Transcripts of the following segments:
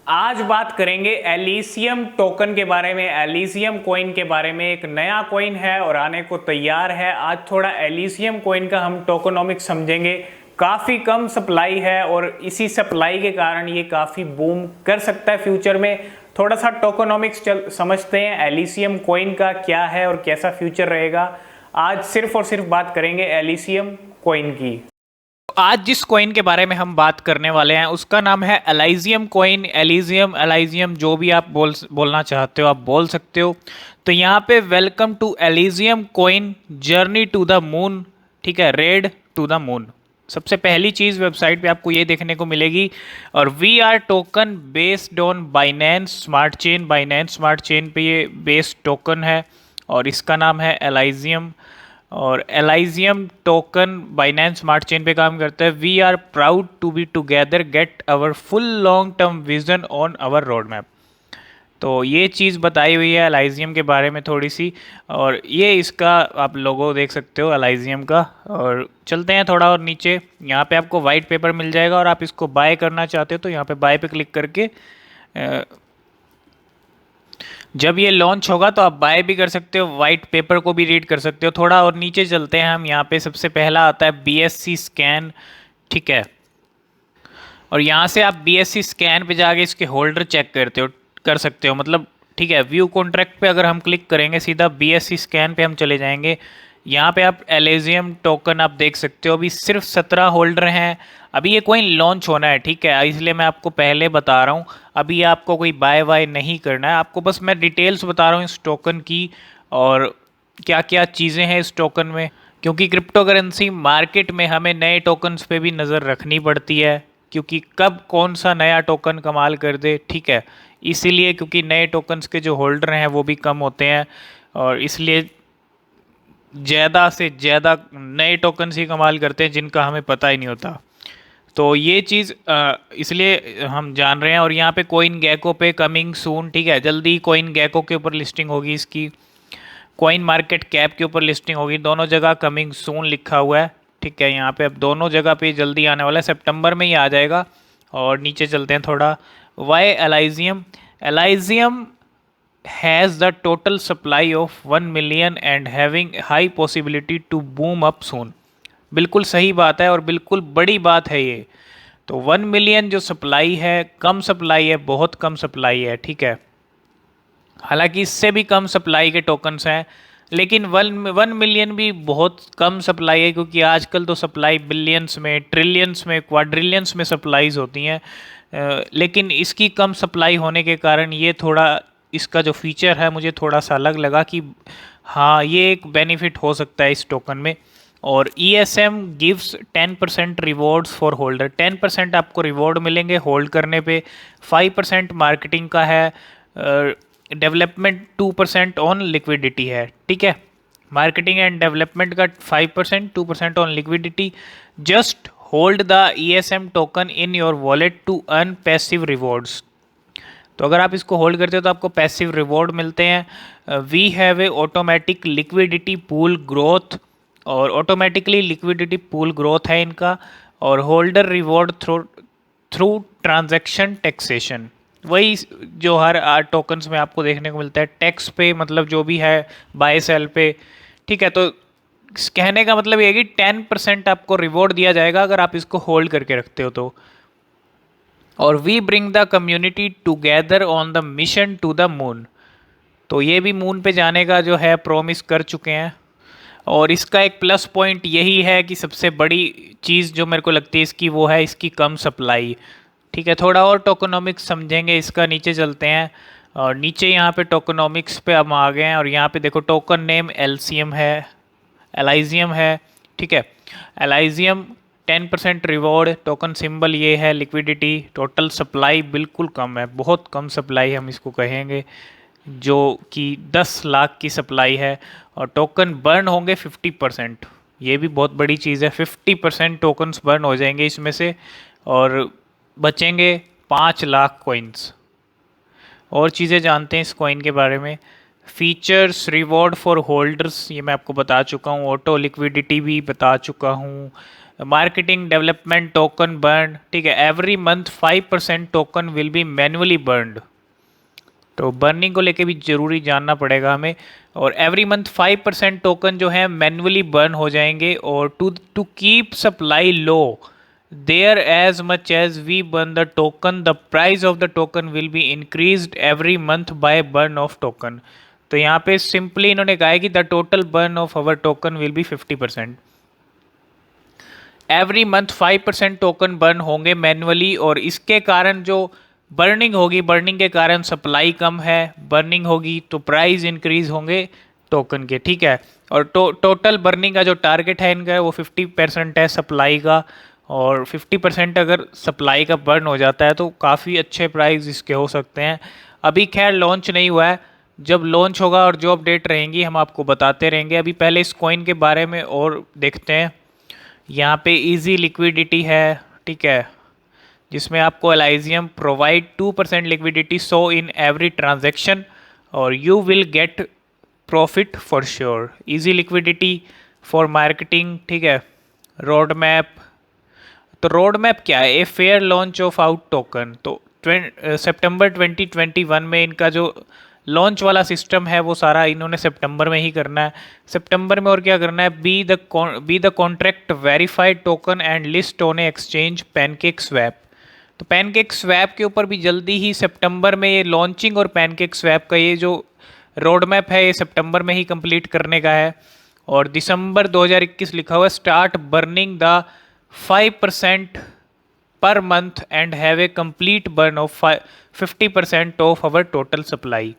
आज बात करेंगे एलिसियम टोकन के बारे में, एलिसियम कॉइन के बारे में। एक नया कॉइन है और आने को तैयार है। आज थोड़ा एलिसियम कॉइन का हम टोकनोमिक्स समझेंगे। काफ़ी कम सप्लाई है और इसी सप्लाई के कारण ये काफ़ी बूम कर सकता है फ्यूचर में। थोड़ा सा टोकनोमिक्स समझते हैं एलिसियम कॉइन का क्या है और कैसा फ्यूचर रहेगा। आज सिर्फ और सिर्फ बात करेंगे एलिसियम कॉइन की। आज जिस कॉइन के बारे में हम बात करने वाले हैं उसका नाम है एलाइजियम कॉइन। एलिजियम जो भी आप बोलना चाहते हो आप बोल सकते हो। तो यहाँ पे welcome to Elysium coin journey to the moon, ठीक है, रेड टू द मून। सबसे पहली चीज़ वेबसाइट पे आपको ये देखने को मिलेगी। और we are token based on Binance smart chain. Binance smart chain पे ये बेस्ड टोकन है और इसका नाम है एलाइजियम। और Elysium token Binance smart chain पे काम करता है। We are proud to be together get our full long term vision on our road map. तो ये चीज़ बताई हुई है एलाइजियम के बारे में थोड़ी सी। और ये इसका आप लोगो देख सकते हो एलाइजियम का। और चलते हैं थोड़ा और नीचे। यहाँ पे आपको वाइट पेपर मिल जाएगा और आप इसको बाय करना चाहते हो तो यहाँ पे बाय पे क्लिक करके जब ये लॉन्च होगा तो आप बाय भी कर सकते हो, वाइट पेपर को भी रीड कर सकते हो। थोड़ा और नीचे चलते हैं हम। यहाँ पे सबसे पहला आता है BSC स्कैन, ठीक है। और यहाँ से आप BSC स्कैन पे जाके इसके होल्डर चेक कर सकते हो, मतलब ठीक है। व्यू कॉन्ट्रैक्ट पे अगर हम क्लिक करेंगे सीधा BSC स्कैन पे हम चले जाएंगे। यहाँ पे आप एलेजियम टोकन आप देख सकते हो। अभी सिर्फ 17 होल्डर हैं। अभी ये कोई लॉन्च होना है, ठीक है, इसलिए मैं आपको पहले बता रहा हूँ। अभी आपको कोई बाय वाय नहीं करना है, आपको बस मैं डिटेल्स बता रहा हूँ इस टोकन की और क्या क्या चीज़ें हैं इस टोकन में। क्योंकि क्रिप्टो करेंसी मार्केट में हमें नए टोकन्स पे भी नज़र रखनी पड़ती है, क्योंकि कब कौन सा नया टोकन कमाल कर दे, ठीक है। इसीलिए क्योंकि नए टोकन्स के जो होल्डर हैं वो भी कम होते हैं और इसलिए ज़्यादा से ज़्यादा नए टोकन्स ही कमाल करते हैं जिनका हमें पता ही नहीं होता। तो ये चीज़ इसलिए हम जान रहे हैं। और यहाँ पे कॉइन गैको पे कमिंग सून, ठीक है, जल्दी कॉइन गैको के ऊपर लिस्टिंग होगी इसकी। कॉइन मार्केट कैप के ऊपर लिस्टिंग होगी। दोनों जगह कमिंग सून लिखा हुआ है, ठीक है। यहाँ पे अब दोनों जगह पे जल्दी आने वाला है, सितंबर में ही आ जाएगा। और नीचे चलते हैं थोड़ा। Y एलाइजियम। एलाइजियम has the total supply of 1 million and having high possibility to boom up soon। बिल्कुल सही बात है और बिल्कुल बड़ी बात है ये। तो 1 मिलियन जो सप्लाई है, कम सप्लाई है, बहुत कम सप्लाई है, ठीक है। हालांकि इससे भी कम सप्लाई के टोकन्स हैं, लेकिन 1 मिलियन भी बहुत कम सप्लाई है, क्योंकि आजकल तो सप्लाई बिलियंस में, ट्रिलियंस में, क्वाड्रिलियंस में सप्लाईज होती हैं। लेकिन इसकी कम सप्लाई होने के कारण ये थोड़ा, इसका जो फीचर है मुझे थोड़ा सा अलग लगा कि हाँ ये एक बेनिफिट हो सकता है इस टोकन में। और ESM gives 10% rewards for holder. 10% आपको रिवॉर्ड मिलेंगे होल्ड करने पे। 5% मार्केटिंग का है। डेवलपमेंट 2% ऑन लिक्विडिटी है, ठीक है। मार्केटिंग एंड डेवलपमेंट का 5%, 2% on liquidity. Just hold the ESM token in your wallet to earn passive rewards. तो अगर आप इसको होल्ड करते हो तो आपको पैसिव रिवॉर्ड मिलते हैं। We have a automatic liquidity pool growth. और ऑटोमेटिकली लिक्विडिटी पूल ग्रोथ है इनका। और holder reward through transaction taxation. वही जो हर टोकन्स में आपको देखने को मिलता है, टैक्स पे, मतलब जो भी है बाय सेल पे, ठीक है। तो कहने का मतलब ये है कि 10% आपको रिवॉर्ड दिया जाएगा अगर आप इसको होल्ड करके रखते हो तो। और we bring the community together on the mission to the moon. तो ये भी मून पे जाने का जो है प्रॉमिस कर चुके हैं। और इसका एक प्लस पॉइंट यही है कि सबसे बड़ी चीज़ जो मेरे को लगती है इसकी, वो है इसकी कम सप्लाई, ठीक है। थोड़ा और टोकनोमिक्स समझेंगे इसका, नीचे चलते हैं। और नीचे यहाँ पे टोकनोमिक्स पे हम आ गए हैं और यहाँ पे देखो टोकन नेम एलसीएम है, एलाइजियम है, ठीक है। एलाइजियम 10% रिवॉर्ड, टोकन सिंबल ये है, लिक्विडिटी। टोटल सप्लाई बिल्कुल कम है, बहुत कम सप्लाई हम इसको कहेंगे, जो कि 10 लाख की सप्लाई है। और टोकन बर्न होंगे 50%। ये भी बहुत बड़ी चीज़ है, 50% टोकन्स बर्न हो जाएंगे इसमें से और बचेंगे 5 लाख कॉइन्स। और चीज़ें जानते हैं इस कॉइन के बारे में। फीचर्स, रिवॉर्ड फॉर होल्डर्स, ये मैं आपको बता चुका हूँ। ऑटो लिक्विडिटी भी बता चुका हूँ। मार्केटिंग डेवलपमेंट टोकन बर्न, ठीक है। Every month 5% token will B manually burned, तो बर्निंग को लेके भी ज़रूरी जानना पड़ेगा हमें। और एवरी मंथ 5% टोकन जो है मैनुअली बर्न हो जाएंगे। और to keep supply low there as much as we burn the token, the price of the token will be increased every month by burn of token. तो यहाँ पे simply इन्होंने कहा है कि the total burn of our token will be 50%। Every month 5% token burn होंगे manually, और इसके कारण जो बर्निंग होगी, बर्निंग के कारण सप्लाई कम है, बर्निंग होगी तो प्राइस इंक्रीज होंगे टोकन के, ठीक है। और टोटल बर्निंग का जो टारगेट है इनका वो 50% है सप्लाई का, और 50% अगर सप्लाई का बर्न हो जाता है तो काफ़ी अच्छे प्राइस इसके हो सकते हैं। अभी खैर लॉन्च नहीं हुआ है, जब लॉन्च होगा और जो अपडेट रहेंगी हम आपको बताते रहेंगे। अभी पहले इस कॉइन के बारे में और देखते हैं। यहाँ पे इजी लिक्विडिटी है, ठीक है, जिसमें आपको Elysium provide 2% liquidity so in every transaction और you will get profit for sure. Easy liquidity for marketing, ठीक है। रोड मैप, तो रोड मैप क्या है? A fair launch of out token. तो सितंबर 2021 में इनका जो लॉन्च वाला सिस्टम है वो सारा इन्होंने सितंबर में ही करना है। सितंबर में और क्या करना है? Be the contract verified token and list on A exchange pancake swap. तो पैनकेक स्वैप के ऊपर भी जल्दी ही सितंबर में ये लॉन्चिंग, और पैनकेक स्वैप का ये जो रोड मैप है ये सितंबर में ही कंप्लीट करने का है। और दिसंबर 2021 लिखा हुआ है start burning the 5% per month and have a complete burn of 50% of our total supply.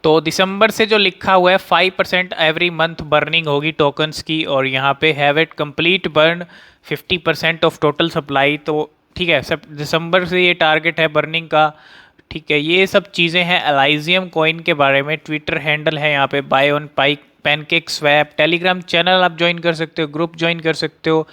तो दिसंबर से जो लिखा हुआ है 5% एवरी मंथ बर्निंग होगी टोकन्स की, और यहाँ पे have it complete burn 50% of total supply. तो ठीक है, सब दिसंबर से ये टारगेट है बर्निंग का, ठीक है। ये सब चीज़ें हैं एलाइजियम कॉइन के बारे में। ट्विटर हैंडल है यहाँ पे buy on pike PancakeSwap. Telegram channel आप ज्वाइन कर सकते हो, ग्रुप ज्वाइन कर सकते हो।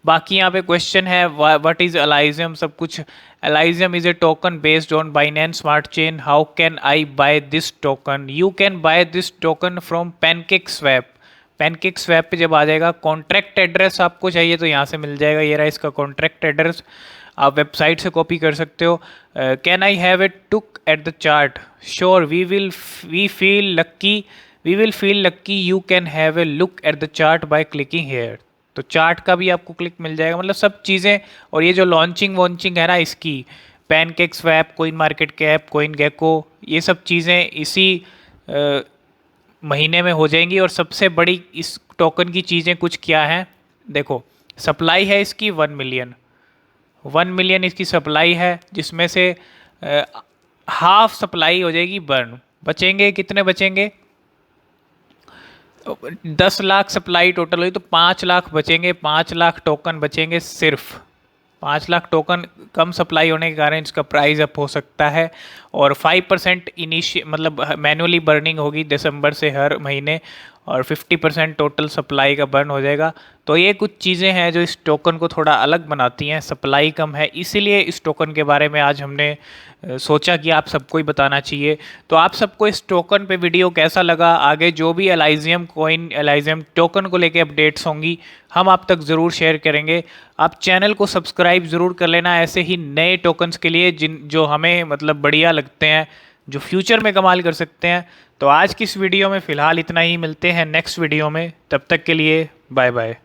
बाकी यहाँ पे क्वेश्चन है व्हाट इज़ एलाइजियम, सब कुछ। Elysium is a token based on Binance smart chain. How can I buy this token? You can buy this token from PancakeSwap. PancakeSwap पे जब आ जाएगा, कॉन्ट्रैक्ट एड्रेस आपको चाहिए तो यहाँ से मिल जाएगा। ये रहा इसका कॉन्ट्रैक्ट एड्रेस, आप वेबसाइट से कॉपी कर सकते हो। Can I have it took at the chart? Sure, we feel lucky you can have a look at the chart by clicking here. तो चार्ट का भी आपको क्लिक मिल जाएगा, मतलब सब चीज़ें। और ये जो लॉन्चिंग वॉन्चिंग है ना इसकी, PancakeSwap, CoinMarketCap, CoinGecko, ये सब चीज़ें इसी महीने में हो जाएंगी। और सबसे बड़ी इस टोकन की चीज़ें कुछ क्या हैं देखो। सप्लाई है इसकी 1 मिलियन इसकी सप्लाई है, जिसमें से हाफ सप्लाई हो जाएगी बर्न। बचेंगे कितने? बचेंगे 10 लाख सप्लाई टोटल हुई तो 5 लाख बचेंगे। 5 लाख टोकन बचेंगे सिर्फ। 5 लाख टोकन कम सप्लाई होने के कारण इसका प्राइस अप हो सकता है। और 5% मतलब मैनुअली बर्निंग होगी दिसंबर से हर महीने, और 50% टोटल सप्लाई का बर्न हो जाएगा। तो ये कुछ चीज़ें हैं जो इस टोकन को थोड़ा अलग बनाती हैं। सप्लाई कम है, इसीलिए इस टोकन के बारे में आज हमने सोचा कि आप सबको ही बताना चाहिए। तो आप सबको इस टोकन पे वीडियो कैसा लगा? आगे जो भी एलाइजियम कॉइन, एलाइजियम टोकन को लेके अपडेट्स होंगी हम आप तक ज़रूर शेयर करेंगे। आप चैनल को सब्सक्राइब ज़रूर कर लेना ऐसे ही नए टोकन्स के लिए, जो हमें मतलब बढ़िया लगते हैं, जो फ्यूचर में कमाल कर सकते हैं। तो आज की इस वीडियो में फ़िलहाल इतना ही, मिलते हैं नेक्स्ट वीडियो में। तब तक के लिए बाय बाय।